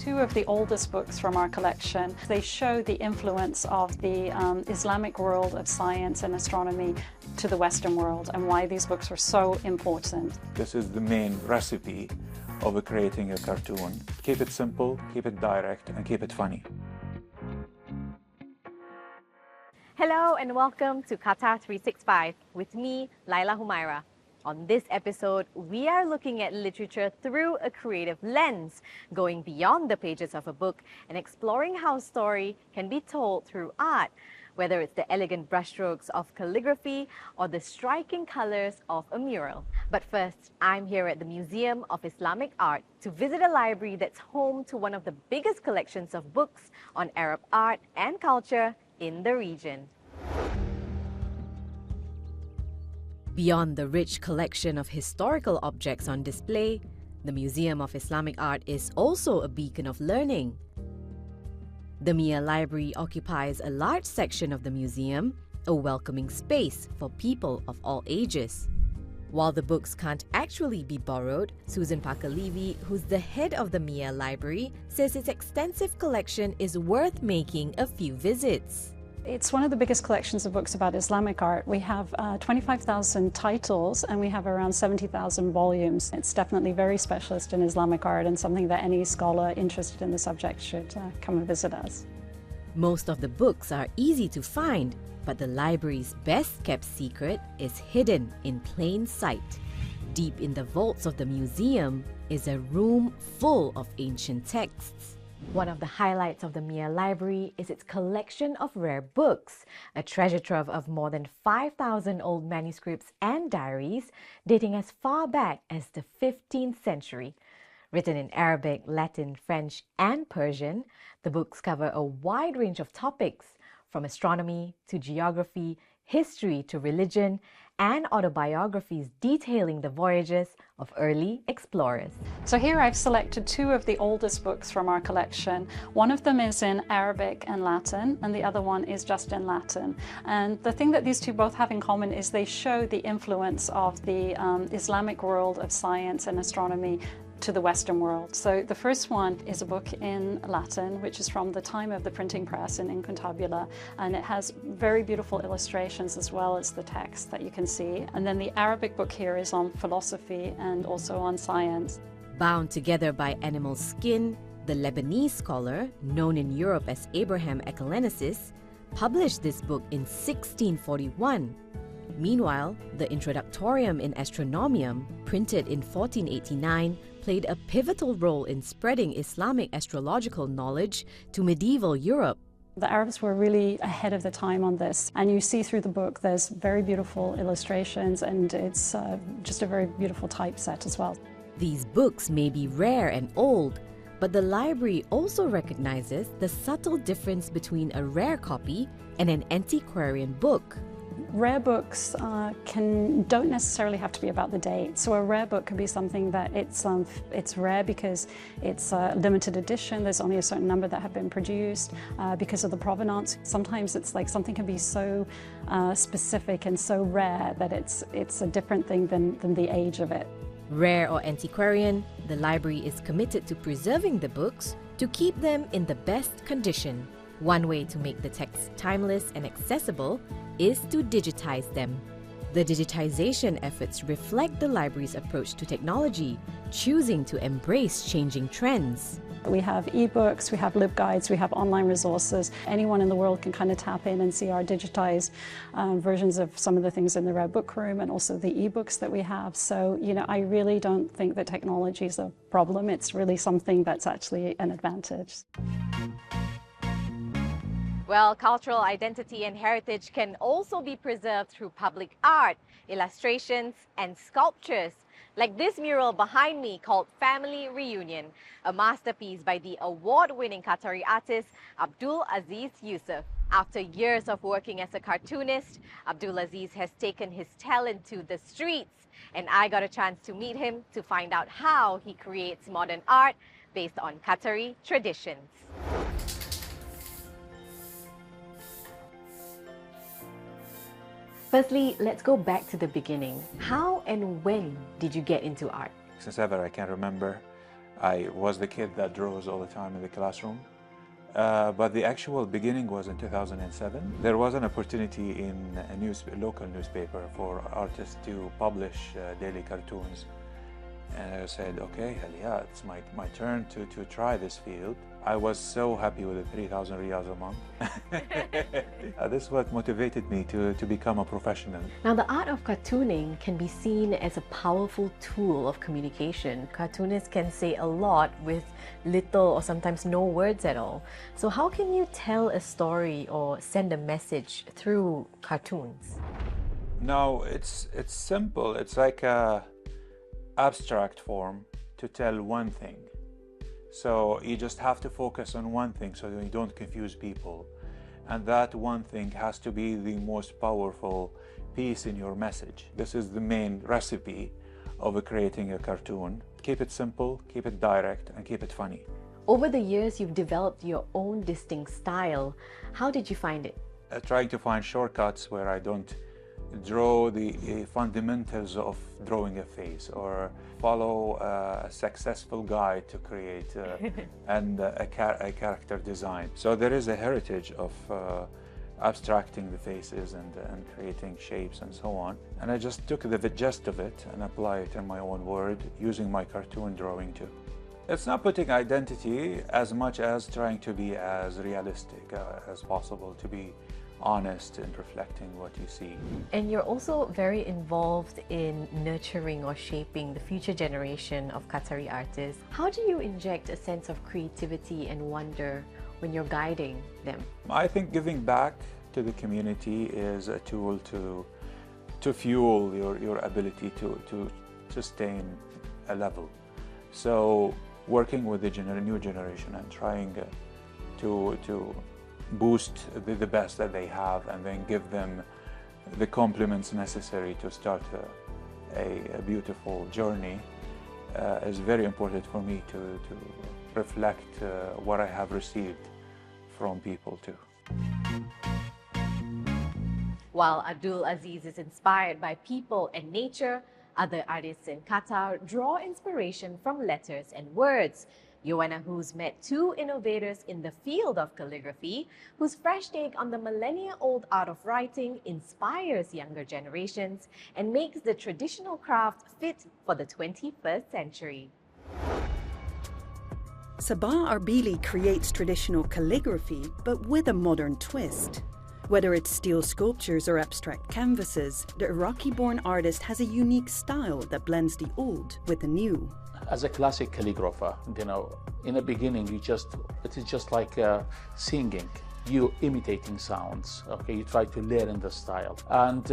two of the oldest books from our collection. They show the influence of the Islamic world of science and astronomy to the Western world and why these books are so important. This is the main recipe of creating a cartoon. Keep it simple, keep it direct, and keep it funny. Hello and welcome to Qatar 365 with me, Laila Humaira. On this episode, we are looking at literature through a creative lens, going beyond the pages of a book and exploring how a story can be told through art, whether it's the elegant brushstrokes of calligraphy or the striking colors of a mural. But first, I'm here at the Museum of Islamic Art to visit a library that's home to one of the biggest collections of books on Arab art and culture in the region. Beyond the rich collection of historical objects on display, the Museum of Islamic Art is also a beacon of learning. The Mia Library occupies a large section of the museum, a welcoming space for people of all ages. While the books can't actually be borrowed, Susan Parker-Levy, who's the head of the Mia Library, says its extensive collection is worth making a few visits. It's one of the biggest collections of books about Islamic art. We have 25,000 titles and we have around 70,000 volumes. It's definitely very specialist in Islamic art and something that any scholar interested in the subject should come and visit us. Most of the books are easy to find, but the library's best-kept secret is hidden in plain sight. Deep in the vaults of the museum is a room full of ancient texts. One of the highlights of the Mia Library is its collection of rare books, a treasure trove of more than 5,000 old manuscripts and diaries dating as far back as the 15th century. Written in Arabic, Latin, French, and Persian, the books cover a wide range of topics, from astronomy to geography, history to religion, and autobiographies detailing the voyages of early explorers. So here I've selected two of the oldest books from our collection. One of them is in Arabic and Latin, and the other one is just in Latin. And the thing that these two both have in common is they show the influence of the Islamic world of science and astronomy to the Western world. So the first one is a book in Latin, which is from the time of the printing press in Incontabula, and it has very beautiful illustrations as well as the text that you can see. And then the Arabic book here is on philosophy and also on science. Bound together by animal skin, the Lebanese scholar, known in Europe as Abraham Ekalensis, published this book in 1641. Meanwhile, the Introductorium in Astronomium, printed in 1489, played a pivotal role in spreading Islamic astrological knowledge to medieval Europe. The Arabs were really ahead of the time on this, and you see through the book there's very beautiful illustrations and it's just a very beautiful typeset as well. These books may be rare and old, but the library also recognizes the subtle difference between a rare copy and an antiquarian book. Rare books don't necessarily have to be about the date. So a rare book could be something that it's rare because it's a limited edition. There's only a certain number that have been produced because of the provenance. Sometimes it's like something can be so specific and so rare that it's a different thing than the age of it. Rare or antiquarian, the library is committed to preserving the books to keep them in the best condition. One way to make the texts timeless and accessible is to digitize them. The digitization efforts reflect the library's approach to technology, choosing to embrace changing trends. We have ebooks, we have LibGuides, we have online resources. Anyone in the world can kind of tap in and see our digitized versions of some of the things in the Rare Book Room and also the ebooks that we have. So, I really don't think that technology is a problem. It's really something that's actually an advantage. Well, cultural identity and heritage can also be preserved through public art, illustrations, and sculptures, like this mural behind me called Family Reunion, a masterpiece by the award-winning Qatari artist Abdul Aziz Yusuf. After years of working as a cartoonist, Abdul Aziz has taken his talent to the streets, and I got a chance to meet him to find out how he creates modern art based on Qatari traditions. Firstly, let's go back to the beginning. How and when did you get into art? Since ever I can remember, I was the kid that draws all the time in the classroom. But the actual beginning was in 2007. There was an opportunity in a local newspaper for artists to publish daily cartoons. And I said, okay, hell yeah, it's my turn to try this field. I was so happy with the 3,000 riyals a month. This is what motivated me to become a professional. Now, the art of cartooning can be seen as a powerful tool of communication. Cartoonists can say a lot with little or sometimes no words at all. So how can you tell a story or send a message through cartoons? No, it's simple. It's like a abstract form to tell one thing. So you just have to focus on one thing so that you don't confuse people. And that one thing has to be the most powerful piece in your message. This is the main recipe of creating a cartoon. Keep it simple, keep it direct, and keep it funny. Over the years, you've developed your own distinct style. How did you find it? Trying to find shortcuts where I don't draw the fundamentals of drawing a face or follow a successful guide to create a character design. So there is a heritage of abstracting the faces and creating shapes and so on. And I just took the gist of it and applied it in my own word using my cartoon drawing too. It's not putting identity as much as trying to be as realistic as possible, to be honest and reflecting what you see. And you're also very involved in nurturing or shaping the future generation of Qatari artists. How do you inject a sense of creativity and wonder when you're guiding them? I think giving back to the community is a tool to fuel your ability to sustain a level. So working with the new generation and trying to boost the best that they have and then give them the compliments necessary to start a beautiful journey is very important for me to reflect what I have received from people too. While Abdul Aziz is inspired by people and nature, other artists in Qatar draw inspiration from letters and words. Joanna Hoos met two innovators in the field of calligraphy whose fresh take on the millennia-old art of writing inspires younger generations and makes the traditional craft fit for the 21st century. Sabah Arbili creates traditional calligraphy, but with a modern twist. Whether it's steel sculptures or abstract canvases, the Iraqi-born artist has a unique style that blends the old with the new. As a classic calligrapher, in the beginning, it is just like singing. You imitating sounds, okay? You try to learn the style. And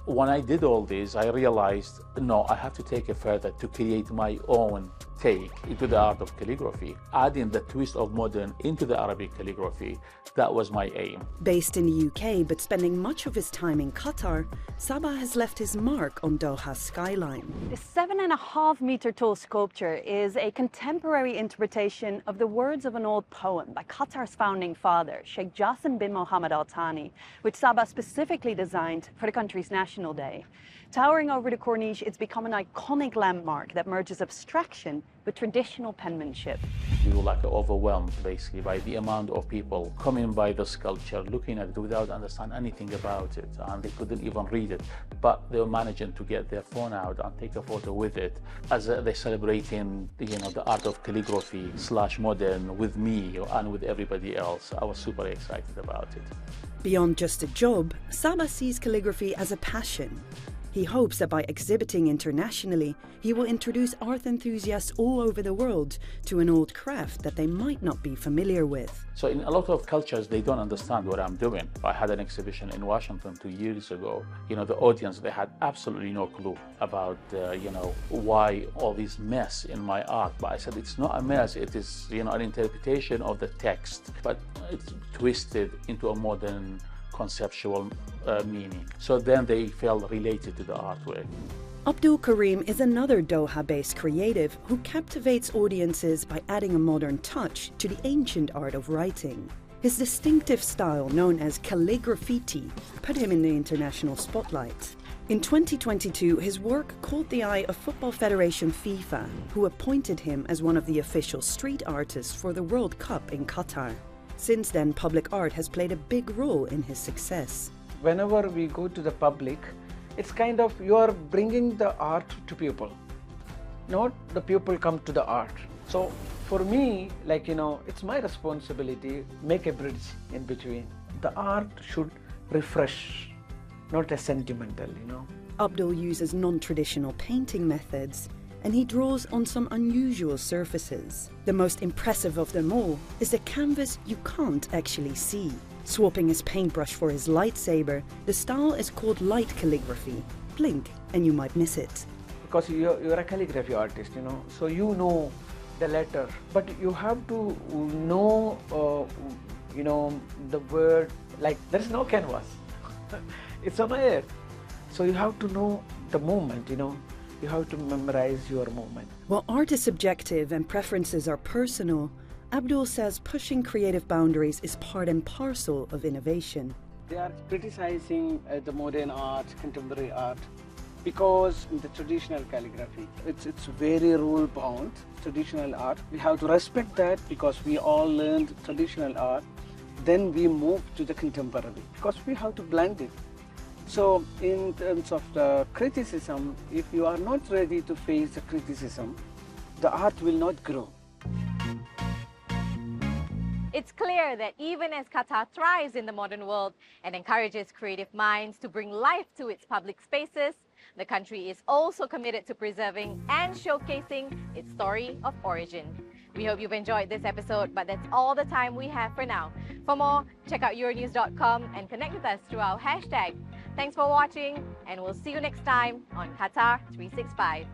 when I did all this, I realized, no, I have to take it further to create my own take into the art of calligraphy, adding the twist of modern into the Arabic calligraphy. That was my aim. Based in the UK, but spending much of his time in Qatar, Sabah has left his mark on Doha's skyline. The 7.5-meter tall sculpture is a contemporary interpretation of the words of an old poem by Qatar's founding father, Sheikh Jassim bin Mohammed Al Thani, which Sabah specifically designed for the country's National Day. Towering over the Corniche, it's become an iconic landmark that merges abstraction with traditional penmanship. We were overwhelmed basically by the amount of people coming by the sculpture, looking at it without understanding anything about it, and they couldn't even read it. But they were managing to get their phone out and take a photo with it as they're celebrating, the art of calligraphy / modern with me and with everybody else. I was super excited about it. Beyond just a job, Sabah sees calligraphy as a passion. He hopes that by exhibiting internationally, he will introduce art enthusiasts all over the world to an old craft that they might not be familiar with. So in a lot of cultures, they don't understand what I'm doing. I had an exhibition in Washington 2 years ago. The audience, they had absolutely no clue about, why all this mess in my art. But I said, it's not a mess. It is, an interpretation of the text, but it's twisted into a modern conceptual meaning. So then they felt related to the artwork. Abdul Karim is another Doha-based creative who captivates audiences by adding a modern touch to the ancient art of writing. His distinctive style, known as calligraffiti, put him in the international spotlight. In 2022, his work caught the eye of Football Federation FIFA, who appointed him as one of the official street artists for the World Cup in Qatar. Since then, public art has played a big role in his success. Whenever we go to the public, it's kind of you are bringing the art to people, not the people come to the art. So for me, like, it's my responsibility, make a bridge in between. The art should refresh, not as sentimental, Abdul uses non-traditional painting methods, and he draws on some unusual surfaces. The most impressive of them all is the canvas you can't actually see. Swapping his paintbrush for his lightsaber, the style is called light calligraphy. Blink and you might miss it. Because you're a calligraphy artist, so you know the letter, but you have to know, the word, like there's no canvas, it's on air. So you have to know the movement, you have to memorize your movement. While art is subjective and preferences are personal, Abdul says pushing creative boundaries is part and parcel of innovation. They are criticizing the modern art, contemporary art, because the traditional calligraphy, it's very rule-bound, traditional art. We have to respect that because we all learned traditional art. Then we move to the contemporary because we have to blend it. So in terms of the criticism, if you are not ready to face the criticism, the art will not grow. It's clear that even as Qatar thrives in the modern world and encourages creative minds to bring life to its public spaces, the country is also committed to preserving and showcasing its story of origin. We hope you've enjoyed this episode, but that's all the time we have for now. For more, check out euronews.com and connect with us through our hashtag. Thanks for watching, and we'll see you next time on Qatar 365.